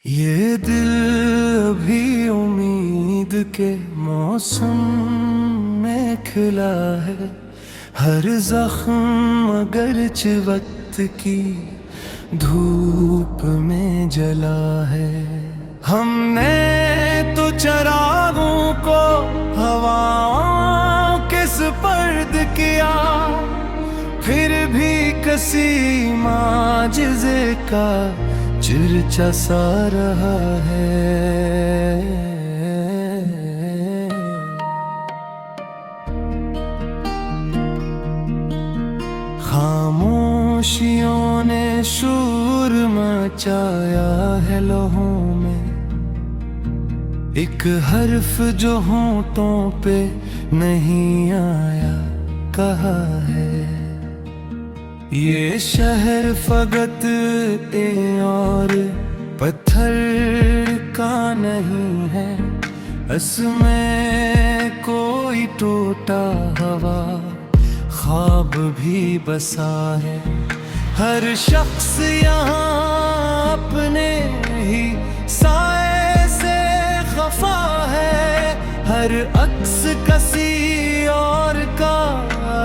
ये दिल अभी उम्मीद के मौसम में खिला है। हर जख्म अगरच वक्त की धूप में जला है। हमने तो चरागों को हवाओं के सुपर्द किया, फिर भी किसी माजिज़े का चर्चा सा रहा है। खामोशियों ने शोर मचाया है लौहों में, एक हर्फ जो होंठों पे नहीं आया कहा है। ये शहर फकत और पत्थर का नहीं है, इसमें कोई टूटा हवा ख्वाब भी बसा है। हर शख्स यहाँ अपने ही साए से खफा है, हर अक्स किसी और का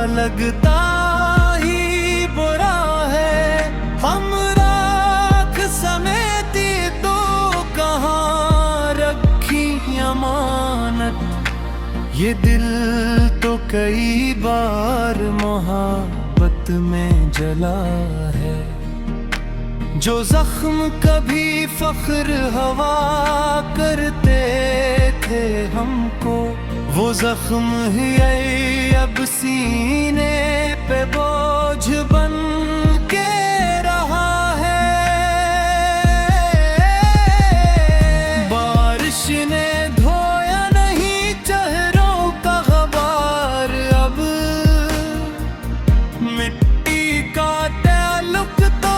लगता ही बुरा है। हम राख समेती तो कहाँ रखी अमानत, ये दिल तो कई बार मोहब्बत में जला है। जो जख्म कभी फख्र हवा करते थे हमको, वो जख्म ही अब सीने पे बोझ बन के रहा है। बारिश ने धोया नहीं चेहरों का ग़बार, अब मिट्टी का ताल्लुक तो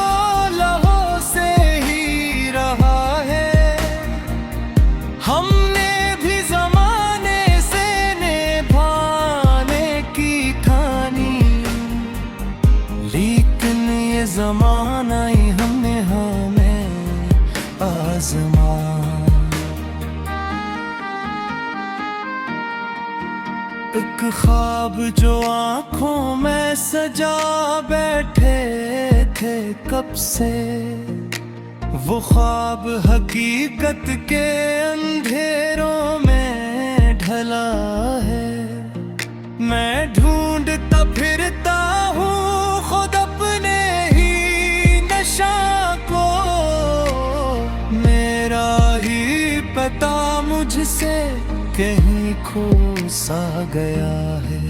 लहू से ही रहा है। हमने भी ज़माने से निभाने की ठानी, लेकिन ये ज़माना ही हमने हमें आज़मा। एक ख्वाब जो आँखों में सजा बैठे थे कब से, वो ख्वाब हकीकत के अंधेरों में ढला है। मैं ढूंढता फिरता हूँ खुद अपने ही नशा को, मेरा ही पता मुझसे कहीं खो सा गया है।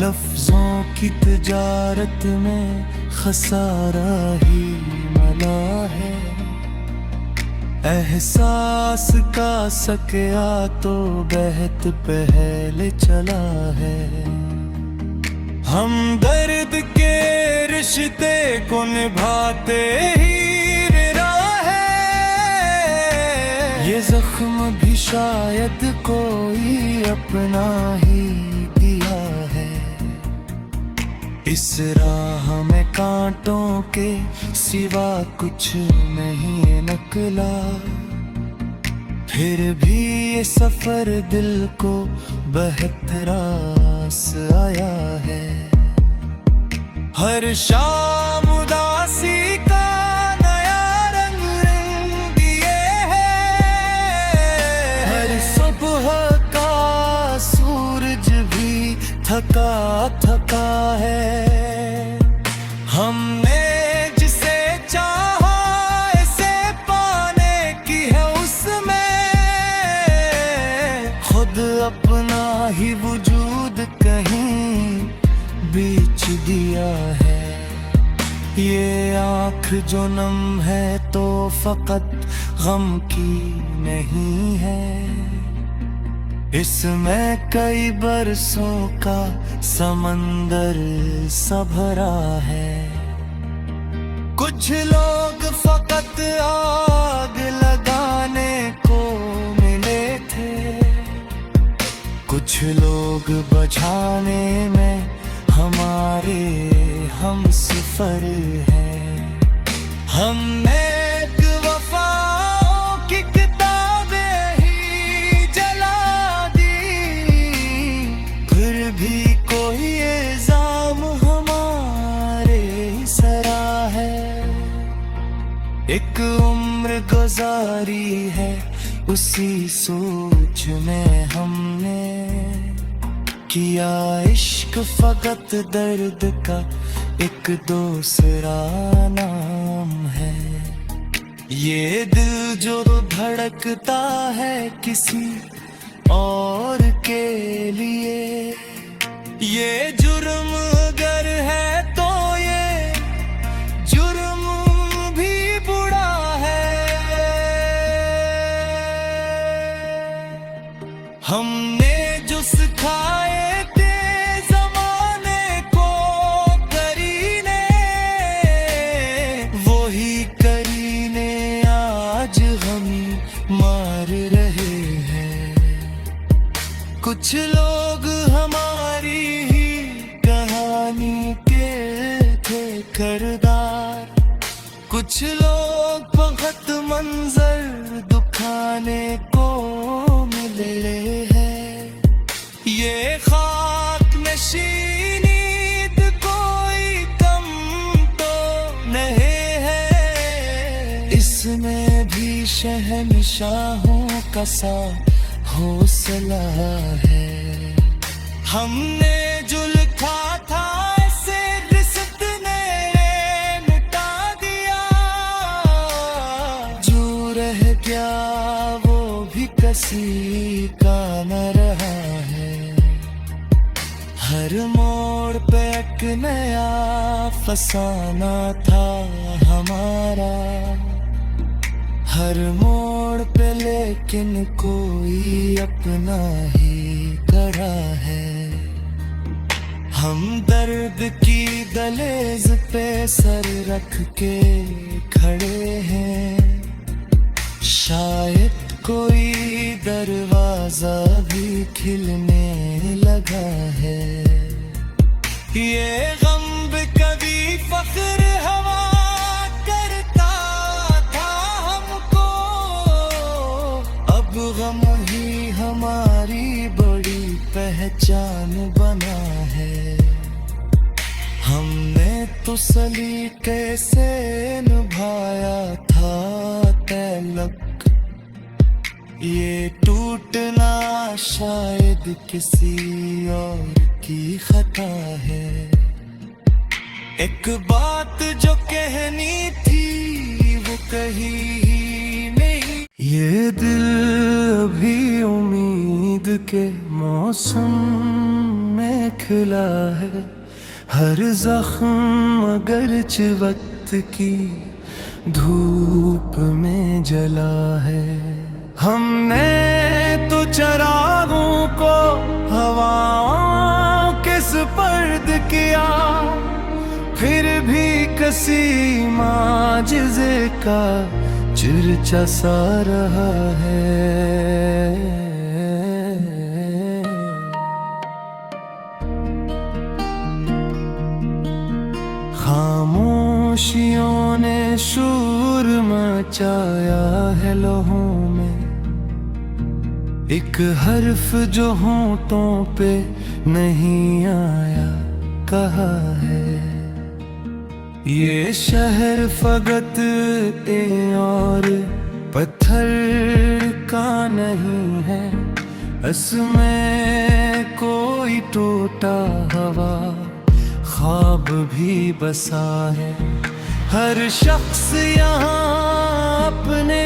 लफ्जों की तिजारत में खसारा ही मिला है। एहसास का सकिया तो बहत पहले चला है। हम दर्द के रिश्ते को निभाते ही रहा है। ये जख्म भी शायद कोई अपना ही दिया है। इस राह में कांटों के सिवा कुछ नहीं निकला, फिर भी ये सफर दिल को बेहतरास आया है। हर शाम उदासी का नया रंग रंग दिए है। हर सुबह का सूरज भी थका थका है। हमने जिसे चाहा इसे पाने की है उसमें खुद अपना ही वजूद कहीं बीच दिया है। ये आँख जो नम है तो फकत गम की नहीं है, इसमें कई बरसों का समंदर सा भरा है। कुछ लोग फकत आग लगाने को मिले थे, कुछ लोग बुझाने में हमारे हम सफर है। हमने एक वफाओं गुजारी है उसी सोच में हमने किया इश्क फकत दर्द का एक दूसरा नाम है। ये दिल जो धड़कता है किसी और के लिए, ये जुर्म अगर है तो ये जुर्म भी बुरा है। हमने जो सिखाए थे जमाने को करीने, वही करीने आज हम मार रहे हैं। कुछ लोग हमारी ही कहानी के थे किरदार, कुछ लोग बहुत मंजर दुखाने को मिले हैं। ये खाक नशीन नींद कोई कम तो नहीं है, इसमें भी शहंशाहों का सा हौसला है। हमने जो लिखा था ऐसे रिश्त ने मिटा दिया, जो रह गया वो भी किसी का न रहा है। हर मोड़ पे एक नया फसाना था हमारा, हर मोड़ पे लेकिन कोई अपना ही खड़ा है। हम दर्द की दलेज पे सर रख के खड़े हैं, शायद कोई दरवाजा भी खिलने लगा है। ये गम भी कभी फख्र हवा करता था हमको, अब गम ही हमारी बड़ी पहचान बना है। हमने तो सलीके से निभाया था तलक, ये टूटना शायद किसी और की खता है। एक बात जो कहनी थी वो कही ही नहीं। ये दिल अभी उम्मीद के मौसम में खिला है, हर जख्म अगरच वक्त की धूप में जला है। हमने तो चरागों को हवाओं के सुपर्द किया, फिर भी किसी माजिज़े का चर्चा सा रहा है। खामोशियों ने शोर मचाया है लौहों में, एक हर्फ जो होंठों पे नहीं आया कहा है। ये शहर फकत और पत्थर का नहीं है, इसमें कोई टूटा हवा ख्वाब भी बसा है। हर शख्स यहाँ अपने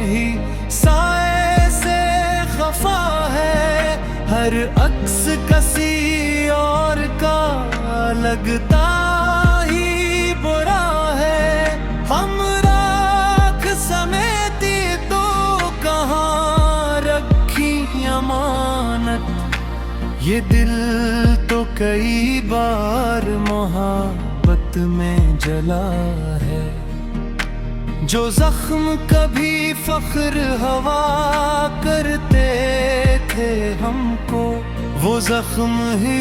ही साए से खफा है, हर अक्स किसी और का लगता ही बुरा है। हम राख समेती तो कहाँ रखी अमानत, ये दिल तो कई बार मोहब्बत में जला है। जो जख्म कभी फख्र हवा करते थे हमको, वो जख्म ही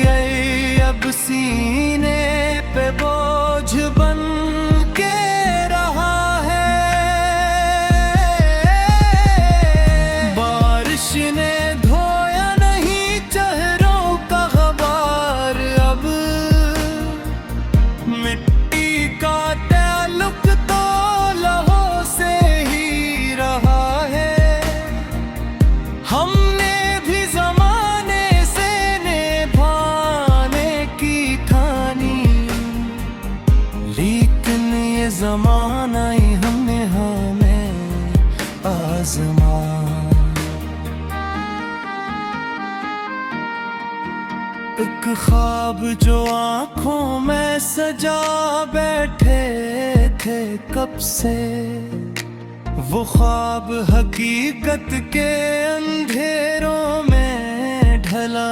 अब सीने पे बोझ बन के रहा है। बारिश ने धोया नहीं चेहरों का ग़बार, अब मिट्टी का ताल्लुक तो लहू से ही आजमा। एक ख्वाब जो आंखों में सजा बैठे थे कब से, वो ख्वाब हकीकत के अंधेरों में ढला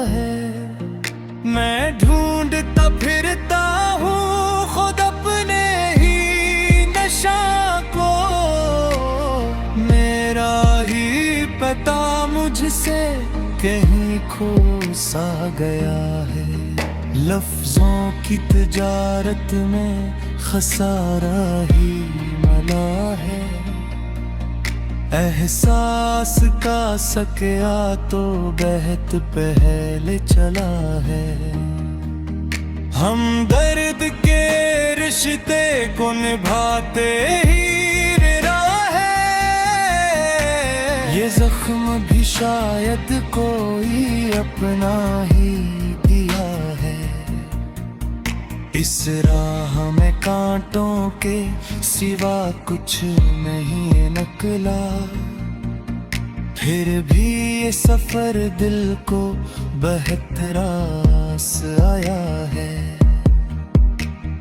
है। मैं ढूंढता फिरता हूँ खुद अपने ही नशा को, मेरा ही पता मुझसे कहीं खो सा गया है। लफ्जों की तिजारत में खसारा ही मला है। एहसास का सकिया तो बहत पहले चला है। हम दर्द के रिश्ते को निभाते ही रहा है। ये जख्म भी शायद कोई अपना ही दिया है। इस राह में कांटों के सिवा कुछ नहीं निकला, फिर भी ये सफर दिल को बहतरास आया है।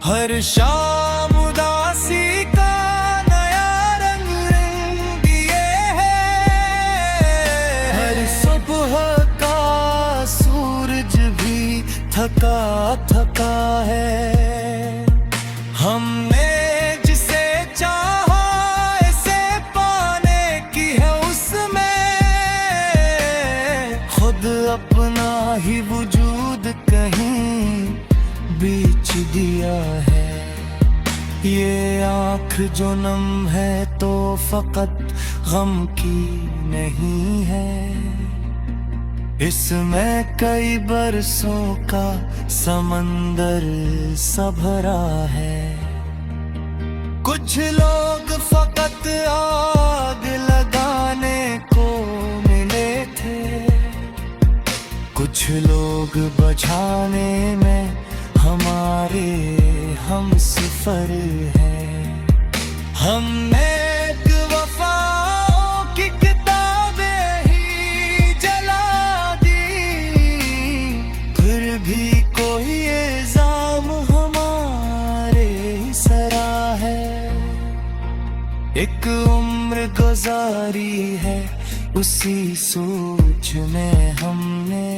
हर शाम उदासी का नया रंग रंग दिए है। हर सुबह का सूरज भी थका थका है। हमने जिसे चाहा इसे पाने की है उसमें खुद अपना ही वजूद कहीं बीच दिया है। ये आँख जो नम है तो फकत गम की नहीं है। इसमें कई बरसों का समंदर सा भरा है। कुछ लोग फकत आग लगाने को मिले थे, कुछ लोग बुझाने में हमारे हम सफर हैं। हमने एक वफाओं की किताबें ही जला दी, फिर भी कोई इल्जाम हमारे सरा है। एक उम्र गुजारी है उसी सोच में हमने,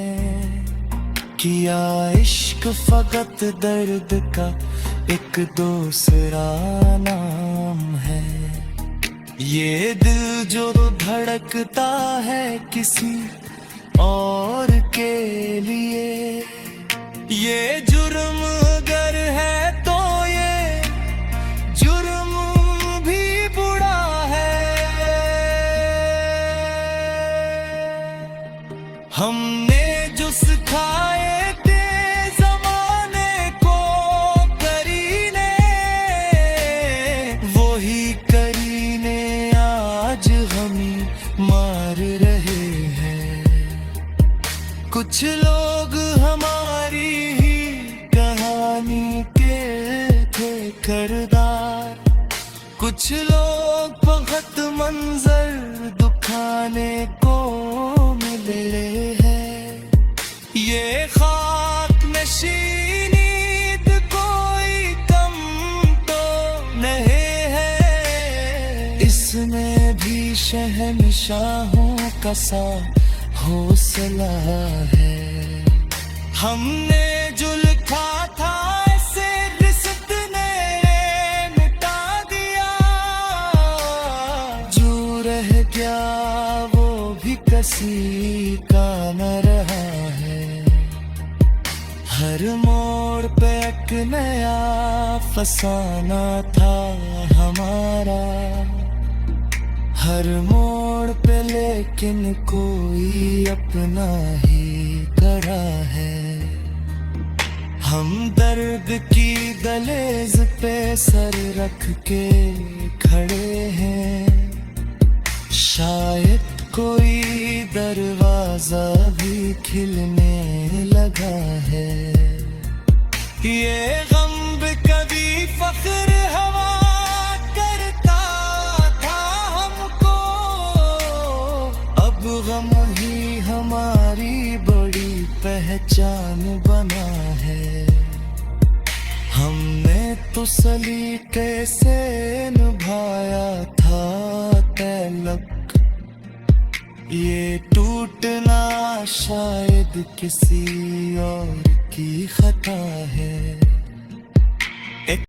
किया इश्क फकत दर्द का एक दूसरा नाम है। ये दिल जो धड़कता है किसी और के लिए, ये जुर्म अगर है तो ये जुर्म भी बुरा है। हमने जो सिखाए थे जमाने को करीने, वही करीने आज हमें मार रहे हैं। कुछ लोग हमारी ही कहानी के थे किरदार, कुछ लोग फकत मंजर दुखाने को मिले हैं। ये खाक नशीनीद कोई कम तो नहीं है। इसमें भी शहंशाहों का सा हौसला है। हमने जो लिखा था इसे रिश्त ने मिटा दिया, जो रह गया वो भी किसी का न रहा है। हर मोड़ पे एक नया फसाना था हमारा, हर मोड़ पे लेकिन कोई अपना ही खड़ा है। हम दर्द की दहलीज पे सर रख के खड़े हैं, शायद कोई दरवाजा भी खिलने लगा है। ये गम भी कभी फख्र हवा करता था हमको, पहचान बना है। हमने तो सलीके से निभाया था तलक, ये टूटना शायद किसी और की खता है।